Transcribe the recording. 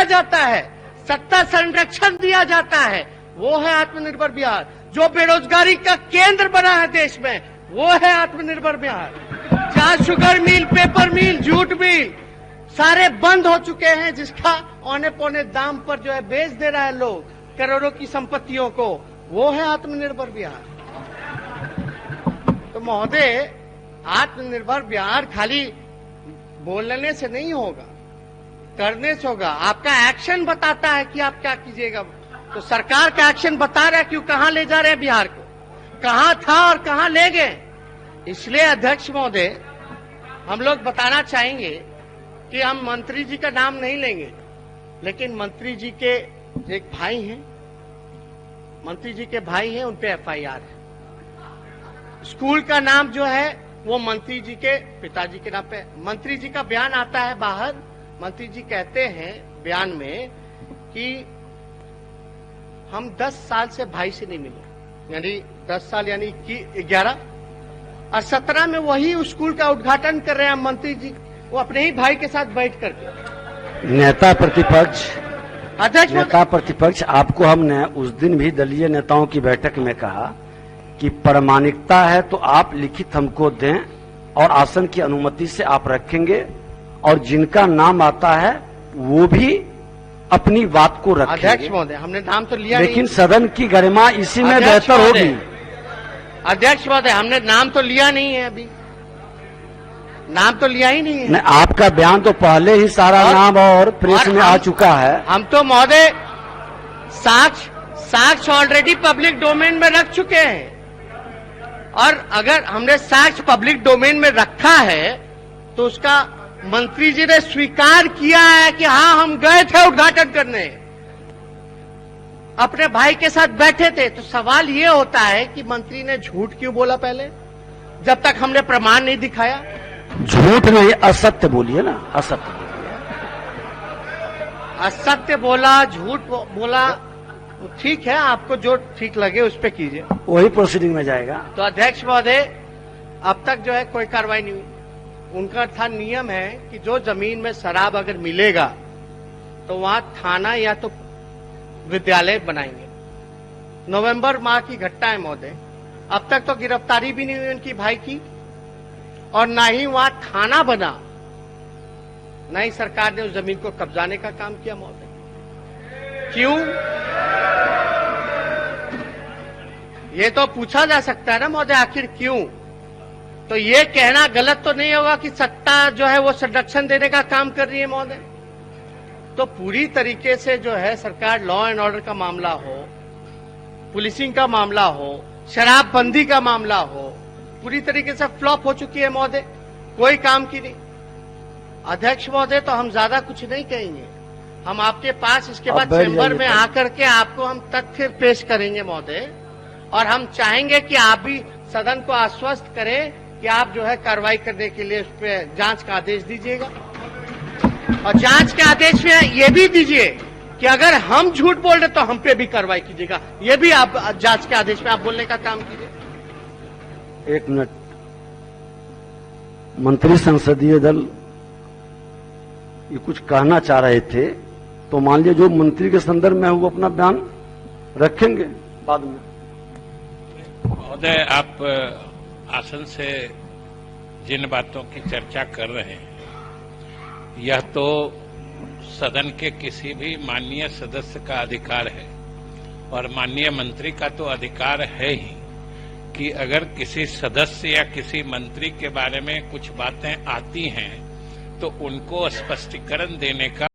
दिया जाता है, सत्ता संरक्षण दिया जाता है, वो है आत्मनिर्भर बिहार। जो बेरोजगारी का केंद्र बना है देश में, वो है आत्मनिर्भर बिहार। जहां शुगर मिल, पेपर मिल, जूट मिल सारे बंद हो चुके हैं, जिसका औने पौने दाम पर जो है बेच दे रहा है लोग करोड़ों की संपत्तियों को, वो है आत्मनिर्भर बिहार। तो महोदय, आत्मनिर्भर बिहार खाली बोलने से नहीं होगा, करने से होगा। आपका एक्शन बताता है कि आप क्या कीजिएगा। तो सरकार का एक्शन बता रहा है कि कहां ले जा रहे हैं बिहार को, कहां था और कहां ले गए। इसलिए अध्यक्ष महोदय, हम लोग बताना चाहेंगे कि हम मंत्री जी का नाम नहीं लेंगे, लेकिन मंत्री जी के एक भाई हैं, मंत्री जी के भाई हैं, उन पे एफआईआर है। स्कूल का नाम जो है वो मंत्री जी के पिताजी के नाम पे। मंत्री जी का बयान आता है बाहर, मंत्री जी कहते हैं बयान में कि हम 10 साल से भाई से नहीं मिले, यानी 10 साल यानी कि 11 और 17 में वही उस स्कूल का उद्घाटन कर रहे हैं मंत्री जी, वो अपने ही भाई के साथ बैठ करके। नेता प्रतिपक्ष, अध्यक्ष, नेता प्रतिपक्ष, आपको हमने उस दिन भी दलीय नेताओं की बैठक में कहा कि प्रामाणिकता है तो आप लिखित हमको दें और आसन की अनुमति से आप रखेंगे, और जिनका नाम आता है वो भी अपनी बात को रखेंगे। अध्यक्ष महोदय, हमने नाम तो लिया लेकिन नहीं। सदन की गरिमा इसी में बेहतर होगी। अध्यक्ष महोदय, हमने नाम तो लिया नहीं है, अभी नाम तो लिया ही नहीं है। नहीं, आपका बयान तो पहले ही सारा नाम और प्रेस में आ चुका है। हम तो महोदय साक्ष्य ऑलरेडी पब्लिक डोमेन में रख चुके हैं, और अगर हमने साक्ष्य पब्लिक डोमेन में रखा है तो उसका मंत्री जी ने स्वीकार किया है कि हाँ, हम गए थे उद्घाटन करने, अपने भाई के साथ बैठे थे। तो सवाल ये होता है कि मंत्री ने झूठ क्यों बोला पहले, जब तक हमने प्रमाण नहीं दिखाया। झूठ नहीं, असत्य बोलिए ना, असत्य बोलिए। असत्य बोला, झूठ बोला, ठीक है, आपको जो ठीक लगे उस पे कीजिए, वही प्रोसीडिंग में जाएगा। तो अध्यक्ष महोदय, अब तक जो है कोई कार्रवाई नहीं हुई। उनका था नियम है कि जो जमीन में शराब अगर मिलेगा तो वहां थाना या तो विद्यालय बनाएंगे। नवंबर माह की घटना है महोदय, अब तक तो गिरफ्तारी भी नहीं हुई उनकी भाई की, और ना ही वहां थाना बना, ना ही सरकार ने उस जमीन को कब्जाने का काम किया महोदय। क्यों, ये तो पूछा जा सकता है ना महोदय, आखिर क्यों। तो ये कहना गलत तो नहीं होगा कि सत्ता जो है वो संरक्षण देने का काम कर रही है महोदय। तो पूरी तरीके से जो है सरकार लॉ एंड ऑर्डर का मामला हो, पुलिसिंग का मामला हो, शराबबंदी का मामला हो, पूरी तरीके से फ्लॉप हो चुकी है महोदय, कोई काम की नहीं। अध्यक्ष महोदय, तो हम ज्यादा कुछ नहीं कहेंगे, हम आपके पास इसके बाद चैम्बर में आकर के आपको हम तथ्य पेश करेंगे महोदय, और हम चाहेंगे कि आप भी सदन को आश्वस्त करें कि आप जो है कार्रवाई करने के लिए उस पर जांच का आदेश दीजिएगा, और जांच के आदेश में ये भी दीजिए कि अगर हम झूठ बोल रहे तो हम पे भी कार्रवाई कीजिएगा। ये भी आप जांच के आदेश में आप बोलने का काम कीजिए। एक मिनट, मंत्री संसदीय दल ये कुछ कहना चाह रहे थे, तो मान लीजिए जो मंत्री के संदर्भ में है वो अपना बयान रखेंगे बाद में। महोदय, आप आसन से जिन बातों की चर्चा कर रहे हैं, यह तो सदन के किसी भी माननीय सदस्य का अधिकार है, और माननीय मंत्री का तो अधिकार है ही कि अगर किसी सदस्य या किसी मंत्री के बारे में कुछ बातें आती हैं तो उनको स्पष्टीकरण देने का